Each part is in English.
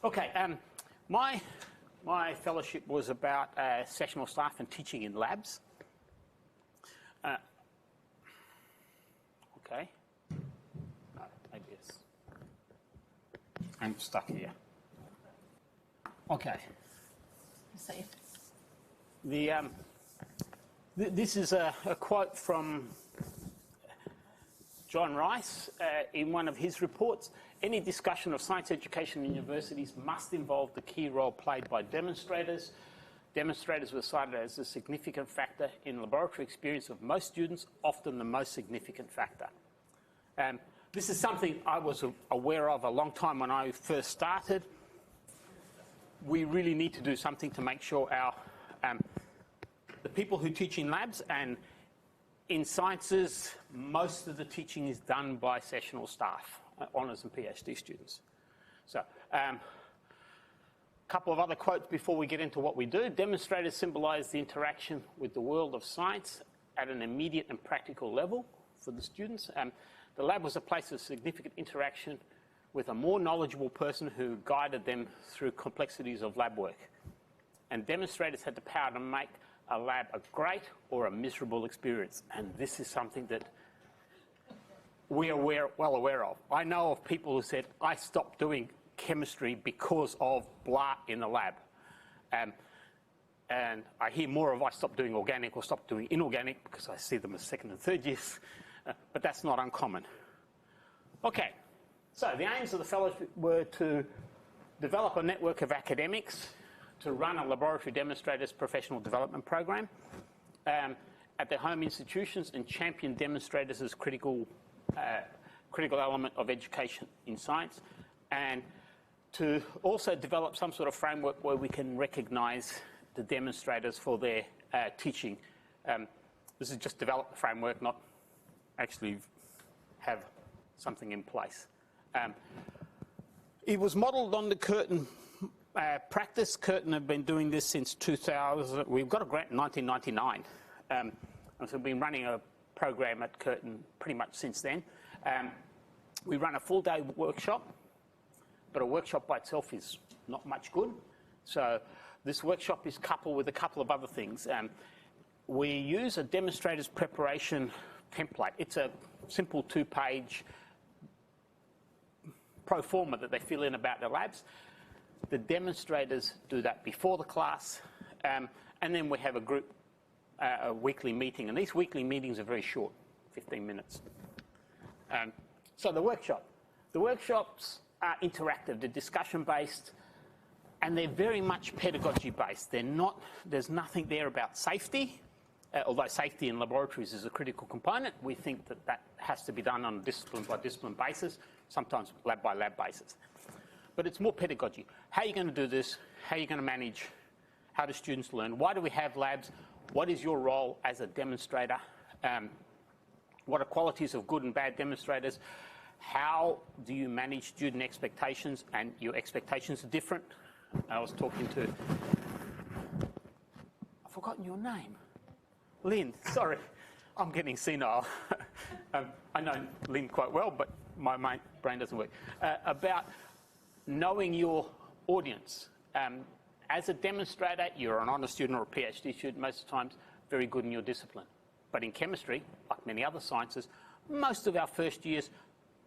Okay, my fellowship was about sessional staff and teaching in labs. Okay. No, maybe it's... I'm stuck here. Okay. Safe. This is a quote from John Rice in one of his reports. Any discussion of science education in universities must involve the key role played by demonstrators. Demonstrators were cited as a significant factor in laboratory experience of most students, often the most significant factor. This is something I was aware of a long time when I first started. We really need to do something to make sure the people who teach in labs and in sciences, most of the teaching is done by sessional staff, honours and PhD students. So, a couple of other quotes before we get into what we do. Demonstrators symbolise the interaction with the world of science at an immediate and practical level for the students. The lab was a place of significant interaction with a more knowledgeable person who guided them through complexities of lab work. And demonstrators had the power to make a lab a great or a miserable experience. And this is something that we are well aware of. I know of people who said, I stopped doing chemistry because of blah in the lab. And I hear more of I stopped doing organic or stopped doing inorganic because I see them as second and third years. But that's not uncommon. Okay, so the aims of the fellowship were to develop a network of academics, to run a laboratory demonstrators professional development program at their home institutions and champion demonstrators as critical element of education in science, and to also develop some sort of framework where we can recognise the demonstrators for their teaching. This is just develop the framework, not actually have something in place. It was modelled on the Curtin practice. Curtin have been doing this since 2000. We've got a grant in 1999. And so we've been running a program at Curtin pretty much since then. We run a full-day workshop, but a workshop by itself is not much good. So this workshop is coupled with a couple of other things. We use a demonstrator's preparation template. It's a simple 2-page pro forma that they fill in about their labs. The demonstrators do that before the class, and then we have a weekly meeting, and these weekly meetings are very short, 15 minutes. So the workshops are interactive, they're discussion-based, and they're very much pedagogy-based. There's nothing there about safety, although safety in laboratories is a critical component. We think that has to be done on a discipline-by-discipline basis, sometimes lab-by-lab basis. But it's more pedagogy. How are you going to do this? How are you going to manage? How do students learn? Why do we have labs? What is your role as a demonstrator? What are qualities of good and bad demonstrators? How do you manage student expectations? And your expectations are different. I was talking to... I've forgotten your name. Lynn, sorry. I'm getting senile. I know Lynn quite well, but my brain doesn't work. About knowing your audience. As a demonstrator, you're an honour student or a PhD student most of the times, very good in your discipline. But in chemistry, like many other sciences, most of our first years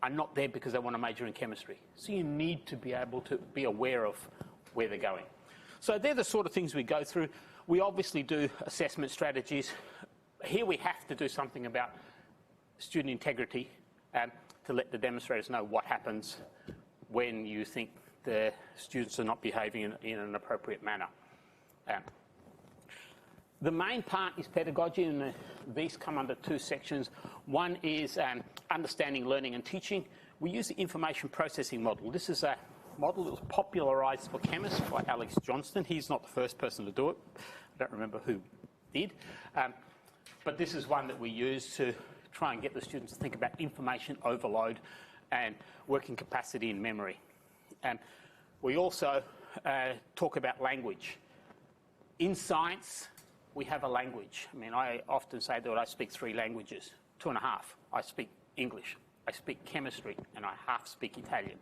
are not there because they want to major in chemistry. So you need to be able to be aware of where they're going. So they're the sort of things we go through. We obviously do assessment strategies. Here we have to do something about student integrity to let the demonstrators know what happens when you think the students are not behaving in an appropriate manner. The main part is pedagogy, and these come under 2 sections. One is understanding, learning and teaching. We use the information processing model. This is a model that was popularised for chemists by Alex Johnston. He's not the first person to do it. I don't remember who did. But this is one that we use to try and get the students to think about information overload and working capacity and memory. We also talk about language. In science, we have a language. I mean, I often say that I speak 3 languages, 2.5. I speak English, I speak chemistry, and I half speak Italian.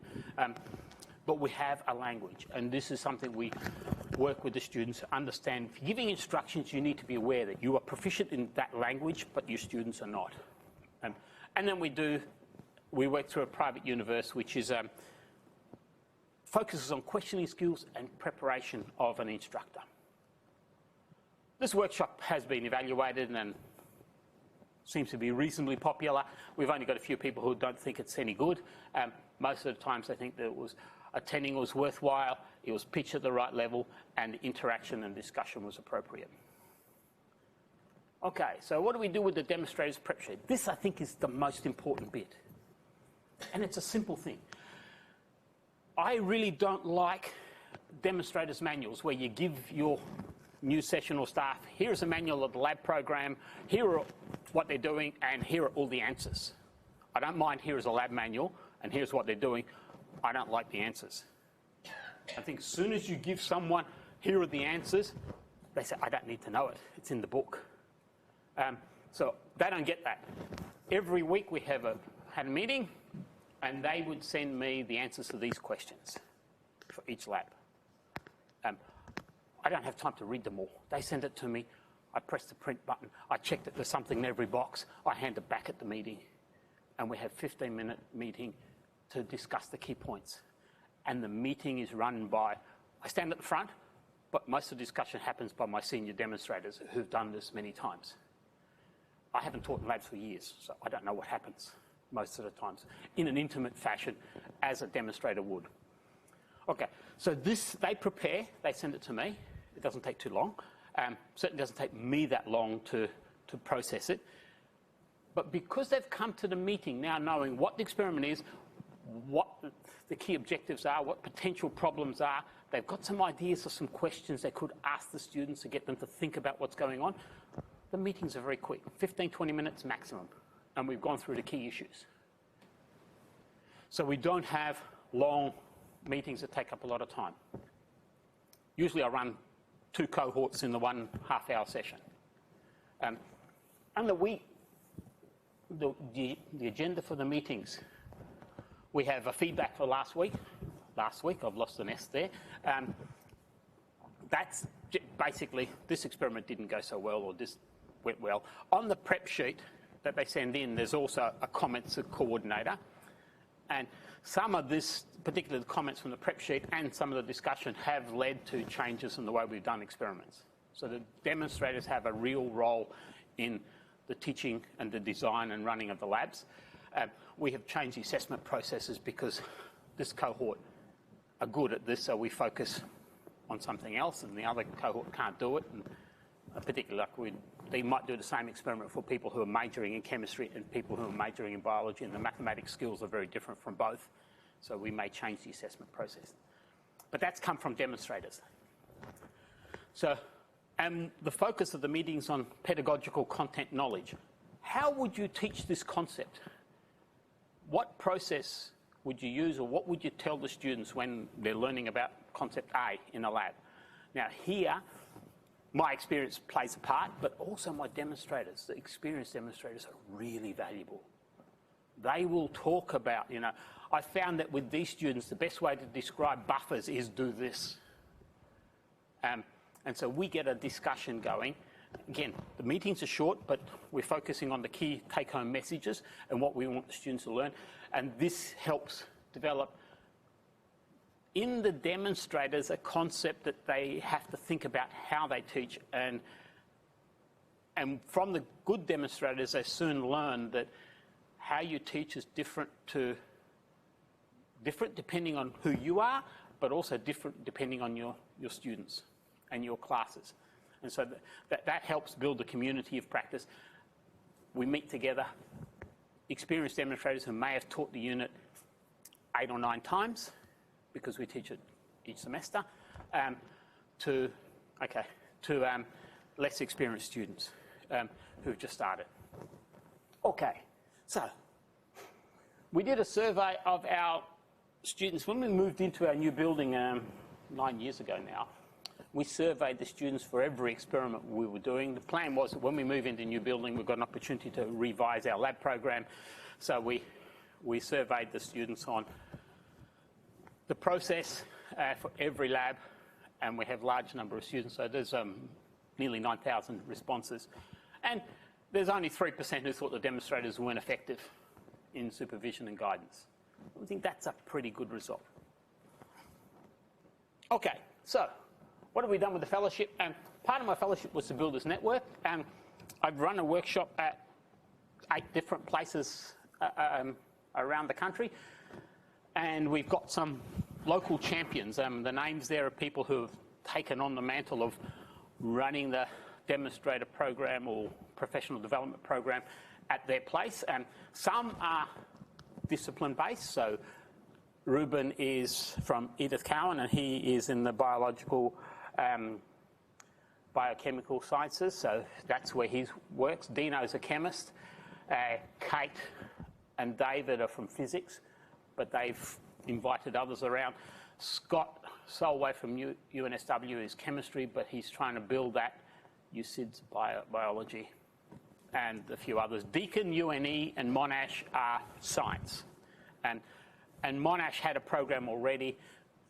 but we have a language. And this is something we work with the students to understand. If you're giving instructions, you need to be aware that you are proficient in that language, but your students are not. And then we work through a private universe, which is focuses on questioning skills and preparation of an instructor. This workshop has been evaluated and seems to be reasonably popular. We've only got a few people who don't think it's any good. Most of the times they think that attending was worthwhile, it was pitched at the right level, and interaction and discussion was appropriate. Okay, so what do we do with the demonstrators prep sheet? This, I think, is the most important bit. And it's a simple thing. I really don't like demonstrators' manuals where you give your new sessional staff, here's a manual of the lab program, here are what they're doing, and here are all the answers. I don't mind here is a lab manual, and here's what they're doing. I don't like the answers. I think as soon as you give someone, here are the answers, they say, I don't need to know it. It's in the book. So they don't get that. Every week we had a meeting, and they would send me the answers to these questions for each lab. I don't have time to read them all. They send it to me. I press the print button. I check that there's something in every box. I hand it back at the meeting. And we have a 15-minute meeting to discuss the key points. And the meeting is run by, I stand at the front, but most of the discussion happens by my senior demonstrators who've done this many times. I haven't taught in labs for years, so I don't know what happens most of the times in an intimate fashion as a demonstrator would. Okay, so this, they prepare, they send it to me. It doesn't take too long. Certainly doesn't take me that long to process it. But because they've come to the meeting now knowing what the experiment is, what the key objectives are, what potential problems are, they've got some ideas or some questions they could ask the students to get them to think about what's going on. The meetings are very quick, 15, 20 minutes maximum, and we've gone through the key issues. So we don't have long meetings that take up a lot of time. Usually I run 2 cohorts in the 1.5-hour session. And the agenda for the meetings, we have a feedback for last week. Last week, I've lost an S there. That's basically, this experiment didn't go so well, or this went well. On the prep sheet that they send in, there's also a comments coordinator. And some of this, particularly the comments from the prep sheet and some of the discussion, have led to changes in the way we've done experiments. So the demonstrators have a real role in the teaching and the design and running of the labs. We have changed the assessment processes because this cohort are good at this, so we focus on something else, and the other cohort can't do it. And particularly, like they might do the same experiment for people who are majoring in chemistry and people who are majoring in biology, and the mathematics skills are very different from both. So we may change the assessment process. But that's come from demonstrators. So, and the focus of the meetings on pedagogical content knowledge. How would you teach this concept? What process would you use, or what would you tell the students when they're learning about concept A in a lab? Now here, my experience plays a part, but also my demonstrators, the experienced demonstrators, are really valuable. They will talk about, I found that with these students, the best way to describe buffers is do this. And so we get a discussion going. Again, the meetings are short, but we're focusing on the key take-home messages and what we want the students to learn. And this helps develop in the demonstrators a concept that they have to think about how they teach. And from the good demonstrators, they soon learn that how you teach is different depending on who you are, but also different depending on your students and your classes. And so that helps build a community of practice. We meet together, experienced demonstrators who may have taught the unit 8 or 9 times, because we teach it each semester, to less experienced students who've just started. Okay, so we did a survey of our students. When we moved into our new building 9 years ago now, we surveyed the students for every experiment we were doing. The plan was that when we move into a new building, we've got an opportunity to revise our lab program. So we surveyed the students on the process for every lab, and we have a large number of students, so there's nearly 9,000 responses. And there's only 3% who thought the demonstrators weren't effective in supervision and guidance. I think that's a pretty good result. Okay, so what have we done with the fellowship? Part of my fellowship was to build this network. I've run a workshop at 8 different places around the country, and we've got some local champions. The names there are people who have taken on the mantle of running the demonstrator program or professional development program at their place. Some are discipline-based, so Ruben is from Edith Cowan, and he is in the biochemical sciences, so that's where he works. Dino's a chemist. Kate and David are from physics, but they've invited others around. Scott Solway from UNSW is chemistry, but he's trying to build that. USID's biology, and a few others. Deakin, UNE, and Monash are science. And Monash had a program already,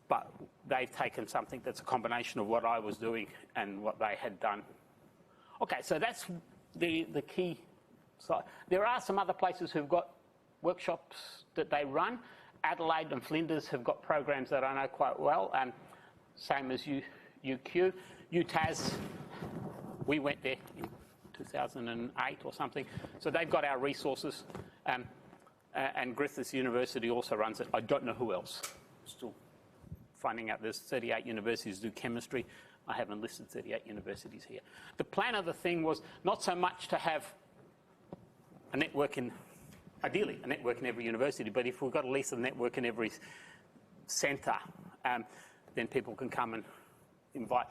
but they've taken something that's a combination of what I was doing and what they had done. Okay, so that's the key side. There are some other places who've got workshops that they run. Adelaide and Flinders have got programs that I know quite well, and same as UQ. UTAS, we went there in 2008 or something, so they've got our resources. And Griffith University also runs it. I don't know who else. Still finding out there's 38 universities do chemistry. I haven't listed 38 universities here. The plan of the thing was not so much to have a network ideally a network in every university, but if we've got at least a network in every centre, then people can come and invite.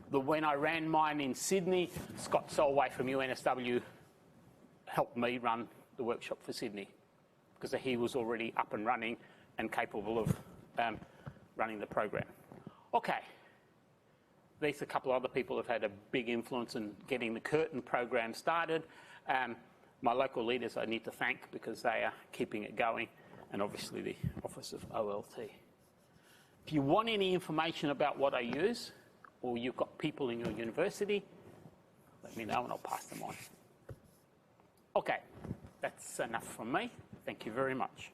When I ran mine in Sydney, Scott Solway from UNSW helped me run the workshop for Sydney, because he was already up and running and capable of running the program. Okay, these a couple of other people have had a big influence in getting the Curtin program started. My local leaders I need to thank because they are keeping it going, and obviously the Office of OLT. If you want any information about what I use, or you've got people in your university, let me know and I'll pass them on. Okay, that's enough from me. Thank you very much.